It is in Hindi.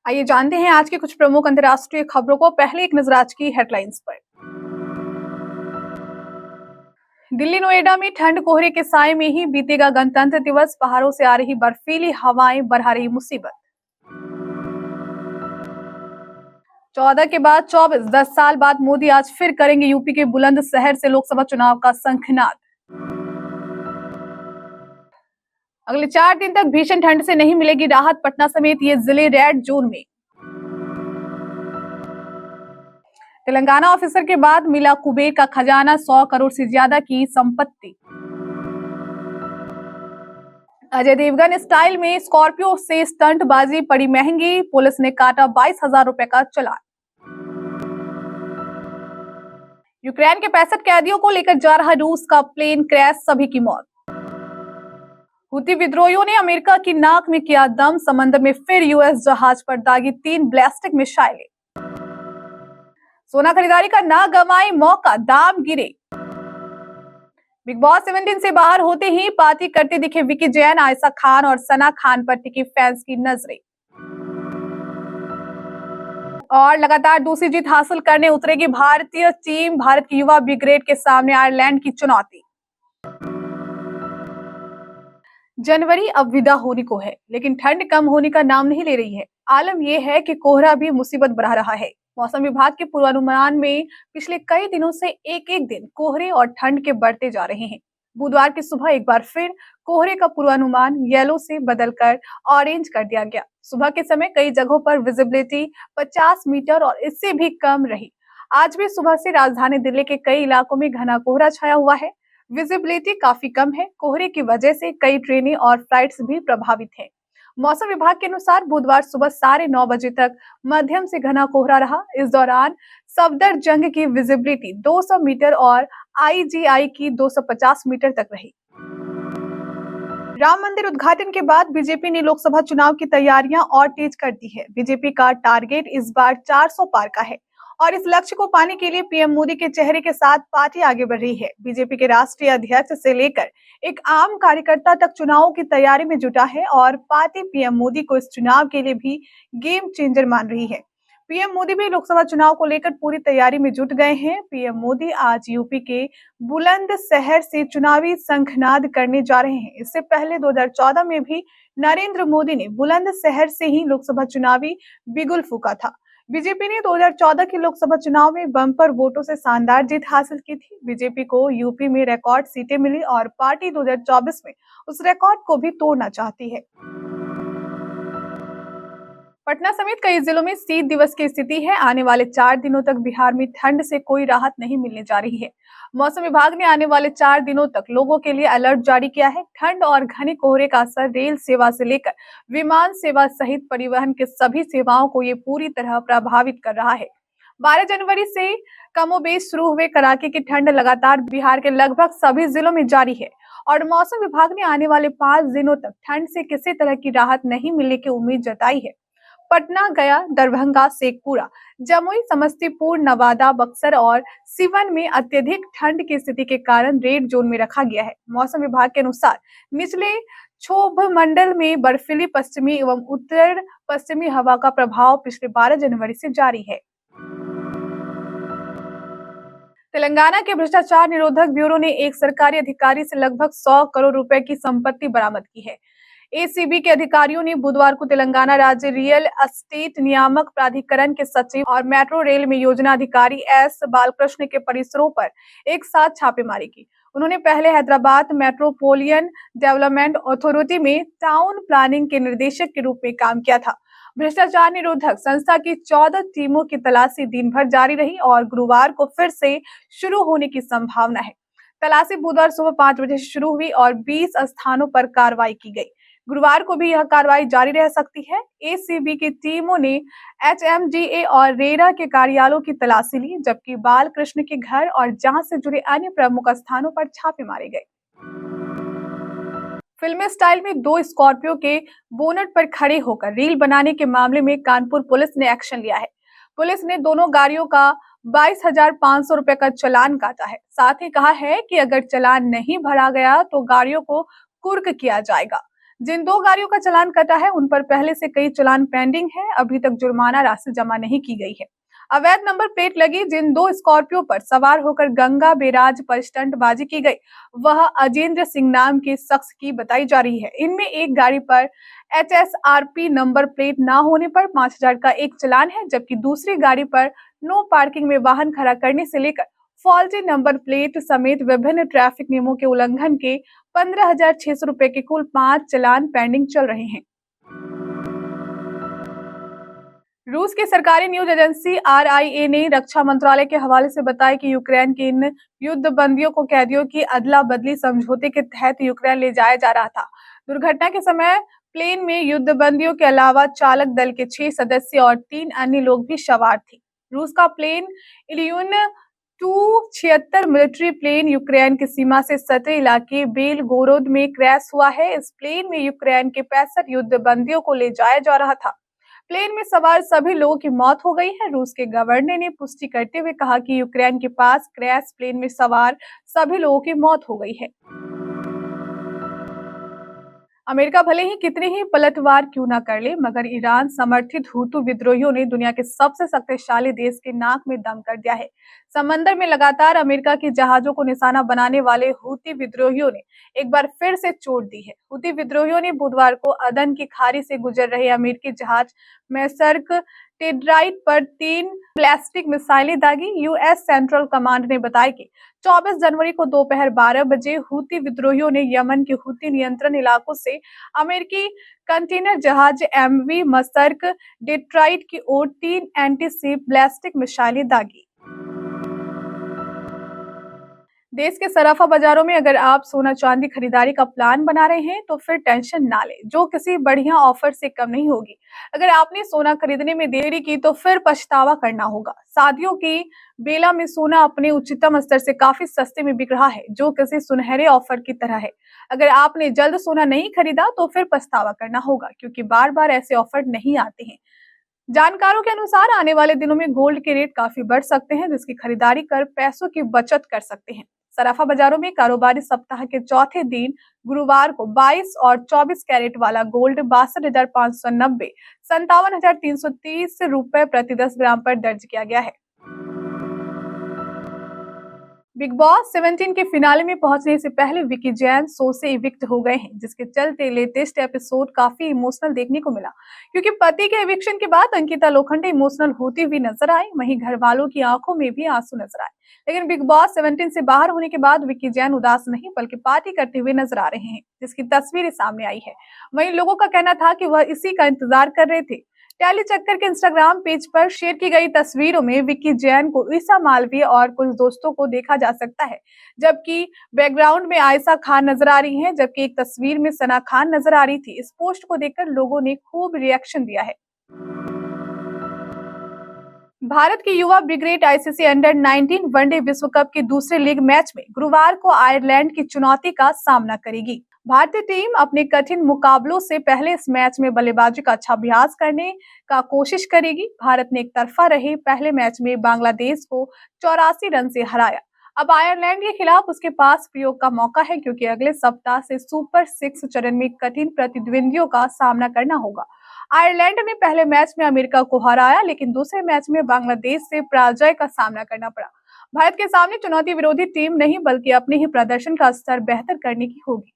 आइए जानते हैं आज की कुछ प्रमुख अंतर्राष्ट्रीय खबरों को। पहले एक नजर आज की हेडलाइंस पर। दिल्ली नोएडा में ठंड कोहरे के साए में ही बीतेगा गणतंत्र दिवस। पहाड़ों से आ रही बर्फीली हवाएं बढ़ा रही मुसीबत। 14 के बाद 24, 10 साल बाद मोदी आज फिर करेंगे यूपी के बुलंदशहर से लोकसभा चुनाव का शंखनाद। अगले 4 दिन तक भीषण ठंड से नहीं मिलेगी राहत। पटना समेत ये जिले रेड जोन में। तेलंगाना ऑफिसर के बाद मिला कुबेर का खजाना, 100 करोड़ से ज्यादा की संपत्ति। अजय देवगन स्टाइल में स्कॉर्पियो से स्टंटबाजी पड़ी महंगी, पुलिस ने काटा 22,000 रुपए का चालान। यूक्रेन के 65 कैदियों को लेकर जा रहा रूस का प्लेन क्रैश, सभी की मौत। हुती विद्रोहियों ने अमेरिका की नाक में किया दम, समंदर में फिर यूएस जहाज पर दागी 3 बैलिस्टिक मिसाइलें। सोना खरीदारी का ना गंवाए मौका, दाम गिरे। बिग बॉस 17 से बाहर होते ही पार्टी करते दिखे विकी जैन, आयशा खान और सना खान पर टिकी फैंस की नजरें। और लगातार दूसरी जीत हासिल करने उतरेगी भारतीय टीम। भारत की युवा ब्रिगेड के सामने आयरलैंड की चुनौती। जनवरी अब विदा होने को है, लेकिन ठंड कम होने का नाम नहीं ले रही है। आलम यह है कि कोहरा भी मुसीबत बढ़ा रहा है। मौसम विभाग के पूर्वानुमान में पिछले कई दिनों से एक एक दिन कोहरे और ठंड के बढ़ते जा रहे हैं। बुधवार की सुबह एक बार फिर कोहरे का पूर्वानुमान येलो से बदलकर ऑरेंज कर दिया गया। सुबह के समय कई जगहों पर विजिबिलिटी 50 मीटर और इससे भी कम रही। आज भी सुबह से राजधानी दिल्ली के कई इलाकों में घना कोहरा छाया हुआ है। विजिबिलिटी काफी कम है। कोहरे की वजह से कई ट्रेनें और फ्लाइट्स भी प्रभावित हैं। मौसम विभाग के अनुसार बुधवार सुबह 9:30 बजे तक मध्यम से घना कोहरा रहा। इस दौरान सफदरजंग की विजिबिलिटी 200 मीटर और आईजीआई की 250 मीटर तक रही। राम मंदिर उद्घाटन के बाद बीजेपी ने लोकसभा चुनाव की तैयारियां और तेज कर दी है। बीजेपी का टारगेट इस बार 400 पार का है और इस लक्ष्य को पाने के लिए पीएम मोदी के चेहरे के साथ पार्टी आगे बढ़ रही है। बीजेपी के राष्ट्रीय अध्यक्ष से लेकर एक आम कार्यकर्ता तक चुनावों की तैयारी में जुटा है और पार्टी पीएम मोदी को इस चुनाव के लिए भी गेम चेंजर मान रही है। पीएम मोदी भी लोकसभा चुनाव को लेकर पूरी तैयारी में जुट गए हैं। पीएम मोदी आज यूपी के बुलंदशहर से चुनावी शंखनाद करने जा रहे हैं। इससे पहले 2014 में भी नरेंद्र मोदी ने बुलंदशहर से ही लोकसभा चुनावी बिगुल फूंका था। बीजेपी ने 2014 के लोकसभा चुनाव में बम्पर वोटों से शानदार जीत हासिल की थी। बीजेपी को यूपी में रिकॉर्ड सीटें मिली और पार्टी 2024 में उस रिकॉर्ड को भी तोड़ना चाहती है। पटना समेत कई जिलों में शीत दिवस की स्थिति है। आने वाले 4 दिनों तक बिहार में ठंड से कोई राहत नहीं मिलने जा रही है। मौसम विभाग ने आने वाले 4 दिनों तक लोगों के लिए अलर्ट जारी किया है। ठंड और घने कोहरे का असर रेल सेवा से लेकर विमान सेवा सहित परिवहन के सभी सेवाओं को ये पूरी तरह प्रभावित कर रहा है। 12 जनवरी से कमोबेश शुरू हुए कड़ाके की ठंड लगातार बिहार के लगभग सभी जिलों में जारी है और मौसम विभाग ने आने वाले 5 दिनों तक ठंड से किसी तरह की राहत नहीं मिलने की उम्मीद जताई है। पटना, गया, दरभंगा, शेखपुरा, जमुई, समस्तीपुर, नवादा, बक्सर और सिवन में अत्यधिक ठंड की स्थिति के कारण रेड जोन में रखा गया है। मौसम विभाग के अनुसार निचले क्षोभ मंडल में बर्फीली पश्चिमी एवं उत्तर पश्चिमी हवा का प्रभाव पिछले 12 जनवरी से जारी है। तेलंगाना के भ्रष्टाचार निरोधक ब्यूरो ने एक सरकारी अधिकारी से लगभग 100 करोड़ रुपए की संपत्ति बरामद की है। एसीबी के अधिकारियों ने बुधवार को तेलंगाना राज्य रियल एस्टेट नियामक प्राधिकरण के सचिव और मेट्रो रेल में योजना अधिकारी एस बालकृष्ण के परिसरों पर एक साथ छापेमारी की। उन्होंने पहले हैदराबाद मेट्रोपोलियन डेवलपमेंट अथॉरिटी में टाउन प्लानिंग के निर्देशक के रूप में काम किया था। भ्रष्टाचार निरोधक संस्था की 14 टीमों की तलाशी दिन भर जारी रही और गुरुवार को फिर से शुरू होने की संभावना है। तलाशी बुधवार सुबह 5 बजे से शुरू हुई और 20 स्थानों पर कार्रवाई की गई। गुरुवार को भी यह कार्रवाई जारी रह सकती है। एसीबी की टीमों ने एचएमडीए और रेरा के कार्यालयों की तलाशी ली, जबकि बालकृष्ण के घर और जांच से जुड़े अन्य प्रमुख स्थानों पर छापे मारे गए। फिल्मी स्टाइल में 2 स्कॉर्पियो के बोनट पर खड़े होकर रील बनाने के मामले में कानपुर पुलिस ने एक्शन लिया है। पुलिस ने दोनों गाड़ियों का 22,500 रुपए का चालान काटा है। साथ ही कहा है कि अगर चालान नहीं भरा गया तो गाड़ियों को कुर्क किया जाएगा। जिन 2 गाड़ियों का चालान कटा है, उन पर पहले से कई चालान पेंडिंग है। अभी तक जुर्माना राशि जमा नहीं की गई है। अवैध नंबर प्लेट लगी जिन 2 स्कॉर्पियो पर सवार होकर गंगा बैराज पर स्टंटबाजी की गई, वह अजेंद्र सिंह नाम के शख्स की बताई जा रही है। इनमें एक गाड़ी पर HSRP नंबर प्लेट न होने पर 5,000 का एक चालान है, जबकि दूसरी गाड़ी पर नो पार्किंग में वाहन खड़ा करने से लेकर फॉल्टी नंबर प्लेट समेत विभिन्न ट्रैफिक नियमों के उल्लंघन के 15,600 रुपए के कुल 5 चालान पेंडिंग चल रहे हैं। रूस की सरकारी न्यूज एजेंसी RIA ने रक्षा मंत्रालय के हवाले से बताया कि यूक्रेन के इन युद्ध बंदियों को कैदियों की अदला बदली समझौते के तहत यूक्रेन ले जाया जा रहा था। दुर्घटना के समय प्लेन में युद्ध बंदियों के अलावा चालक दल के 6 सदस्य और 3 अन्य लोग भी सवार थे। रूस का प्लेन इल्यून Tu-76 मिलिट्री प्लेन यूक्रेन की सीमा से सटे इलाके बेलगोरोद में क्रैश हुआ है। इस प्लेन में यूक्रेन के 65 युद्ध बंदियों को ले जाया जा रहा था। प्लेन में सवार सभी लोगों की मौत हो गई है। रूस के गवर्नर ने पुष्टि करते हुए कहा कि यूक्रेन के पास क्रैश प्लेन में सवार सभी लोगों की मौत हो गई है। अमेरिका भले ही कितने ही पलटवार क्यों ना कर ले, मगर ईरान समर्थित हुतू विद्रोहियों ने दुनिया के सबसे शक्तिशाली देश के नाक में दम कर दिया है। समंदर में लगातार अमेरिका के जहाजों को निशाना बनाने वाले हुती विद्रोहियों ने एक बार फिर से चोट दी है। हुती विद्रोहियों ने बुधवार को अदन की खाड़ी से गुजर रहे अमेरिकी जहाज मैसर्क टेड्राइट पर 3 बैलिस्टिक मिसाइलें दागी। यूएस सेंट्रल कमांड ने बताया कि 24 जनवरी को दोपहर 12 बजे हुती विद्रोहियों ने यमन के हुती नियंत्रण इलाकों से अमेरिकी कंटेनर जहाज MV मसर्क डेट्राइट की ओर 3 एंटी-शिप बैलिस्टिक मिसाइलें दागी। देश के सराफा बाजारों में अगर आप सोना चांदी खरीदारी का प्लान बना रहे हैं तो फिर टेंशन ना लें, जो किसी बढ़िया ऑफर से कम नहीं होगी। अगर आपने सोना खरीदने में देरी की तो फिर पछतावा करना होगा। शादियों की बेला में सोना अपने उच्चतम स्तर से काफी सस्ते में बिक रहा है, जो किसी सुनहरे ऑफर की तरह है। अगर आपने जल्द सोना नहीं खरीदा तो फिर पछतावा करना होगा, क्योंकि बार बार ऐसे ऑफर नहीं आते हैं। जानकारों के अनुसार आने वाले दिनों में गोल्ड के रेट काफी बढ़ सकते हैं, जिसकी खरीदारी कर पैसों की बचत कर सकते हैं। सराफा बाजारों में कारोबारी सप्ताह के चौथे दिन गुरुवार को 22 और 24 कैरेट वाला गोल्ड 62,590, 57,330 रुपए प्रति 10 ग्राम पर दर्ज किया गया है। बिग बॉस 17 के फिनाले में पहुंचने से पहले विक्की जैन शो से इविक्ट हो गए हैं, जिसके चलते लेटेस्ट एपिसोड काफी इमोशनल देखने को मिला, क्योंकि पति के इविक्शन के बाद अंकिता लोखंडे इमोशनल होती हुई नजर आई। वहीं घर वालों की आंखों में भी आंसू नजर आए। लेकिन बिग बॉस 17 से बाहर होने के बाद विक्की जैन उदास नहीं बल्कि पार्टी करते हुए नजर आ रहे हैं, जिसकी तस्वीरें सामने आई है। वहीं लोगों का कहना था कि वह इसी का इंतजार कर रहे थे। टैली चक्कर के इंस्टाग्राम पेज पर शेयर की गई तस्वीरों में विक्की जैन को ईसा मालवीय और कुछ दोस्तों को देखा जा सकता है, जबकि बैकग्राउंड में आयशा खान नजर आ रही हैं, जबकि एक तस्वीर में सना खान नजर आ रही थी। इस पोस्ट को देखकर लोगों ने खूब रिएक्शन दिया है। भारत की युवा ब्रिगेड ICC अंडर-19 वनडे विश्व कप के दूसरे लीग मैच में गुरुवार को आयरलैंड की चुनौती का सामना करेगी। भारतीय टीम अपने कठिन मुकाबलों से पहले इस मैच में बल्लेबाजी का अच्छा अभ्यास करने का कोशिश करेगी। भारत ने एक तरफा रहे पहले मैच में बांग्लादेश को 84 रन से हराया। अब आयरलैंड के खिलाफ उसके पास प्रयोग का मौका है, क्योंकि अगले सप्ताह से सुपर 6 चरण में कठिन प्रतिद्वंदियों का सामना करना होगा। आयरलैंड ने पहले मैच में अमेरिका को हराया, लेकिन दूसरे मैच में बांग्लादेश से पराजय का सामना करना पड़ा। भारत के सामने चुनौती विरोधी टीम नहीं बल्कि अपने ही प्रदर्शन का स्तर बेहतर करने की होगी।